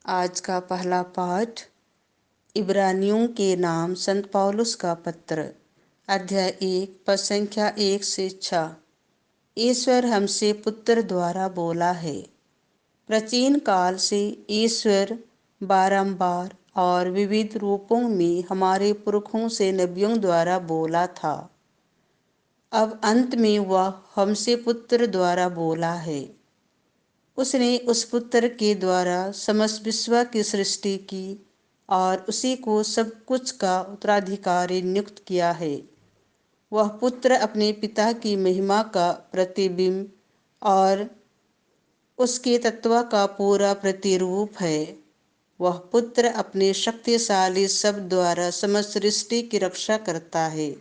आज का पहला पाठ इब्रानियों के नाम संत पौलुस का पत्र, अध्याय 1 पद संख्या 1 से 6। ईश्वर हमसे पुत्र द्वारा बोला है। प्राचीन काल से ईश्वर बारंबार और विविध रूपों में हमारे पुरखों से नबियों द्वारा बोला था। अब अंत में वह हमसे पुत्र द्वारा बोला है। उसने उस पुत्र के द्वारा समस्त विश्व की सृष्टि की और उसी को सब कुछ का उत्तराधिकारी नियुक्त किया है। वह पुत्र अपने पिता की महिमा का प्रतिबिंब और उसके तत्व का पूरा प्रतिरूप है। वह पुत्र अपने शक्तिशाली शब्द द्वारा समस्त सृष्टि की रक्षा करता है।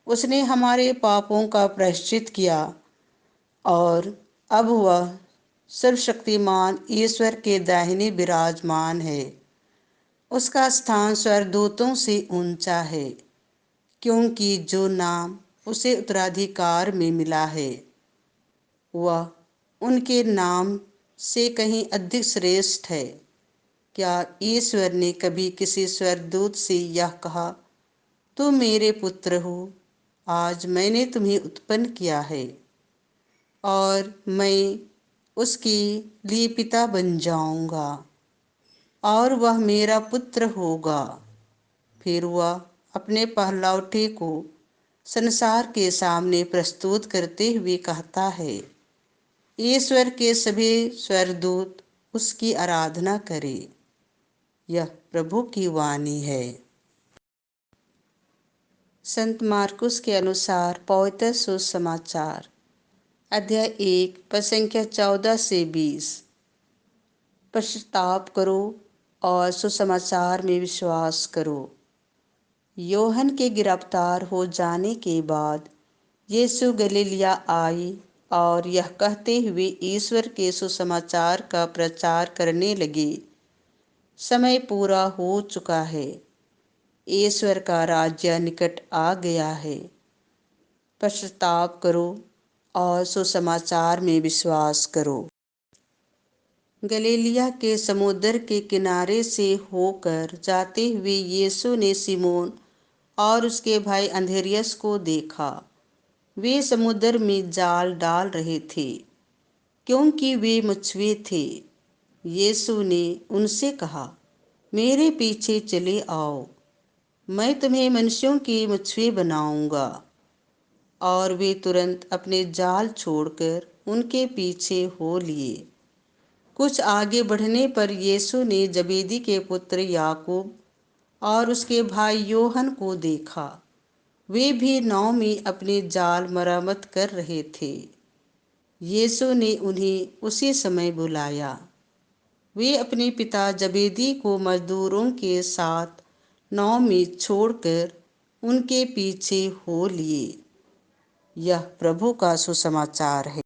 उसने हमारे पापों का प्रायश्चित किया और अब वह सर्वशक्तिमान ईश्वर के दाहिने विराजमान है। उसका स्थान स्वर्गदूतों से ऊंचा है, क्योंकि जो नाम उसे उत्तराधिकार में मिला है वह उनके नाम से कहीं अधिक श्रेष्ठ है। क्या ईश्वर ने कभी किसी स्वर्गदूत से यह कहा, तुम मेरे पुत्र हो, आज मैंने तुम्हें उत्पन्न किया है और मैं उसके लिए पिता बन जाऊंगा और वह मेरा पुत्र होगा। फिर वह अपने पहलौठे को संसार के सामने प्रस्तुत करते हुए कहता है, ईश्वर के सभी स्वर्गदूत उसकी आराधना करें। यह प्रभु की वाणी है। संत मार्कुस के अनुसार पवित्र सुसमाचार, अध्याय 1 पद संख्या 14 से 20। पश्चाताप करो और सुसमाचार में विश्वास करो। योहन के गिरफ्तार हो जाने के बाद यीशु गलीलिया आए और यह कहते हुए ईश्वर के सुसमाचार का प्रचार करने लगे, समय पूरा हो चुका है, ईश्वर का राज्य निकट आ गया है। पश्चाताप करो और सुसमाचार में विश्वास करो। गलीलिया के समुद्र के किनारे से होकर जाते हुए यीशु ने सिमोन और उसके भाई अंद्रियास को देखा। वे समुद्र में जाल डाल रहे थे, क्योंकि वे मछुए थे। यीशु ने उनसे कहा, मेरे पीछे चले आओ, मैं तुम्हें मनुष्यों की मछुए बनाऊंगा। और वे तुरंत अपने जाल छोड़कर उनके पीछे हो लिए। कुछ आगे बढ़ने पर यीशु ने जबेदी के पुत्र याकूब और उसके भाई योहन को देखा। वे भी नाव में अपने जाल मरम्मत कर रहे थे। यीशु ने उन्हें उसी समय बुलाया। वे अपने पिता जबेदी को मजदूरों के साथ नाव में छोड़कर उनके पीछे हो लिए। यह प्रभु का सुसमाचार है।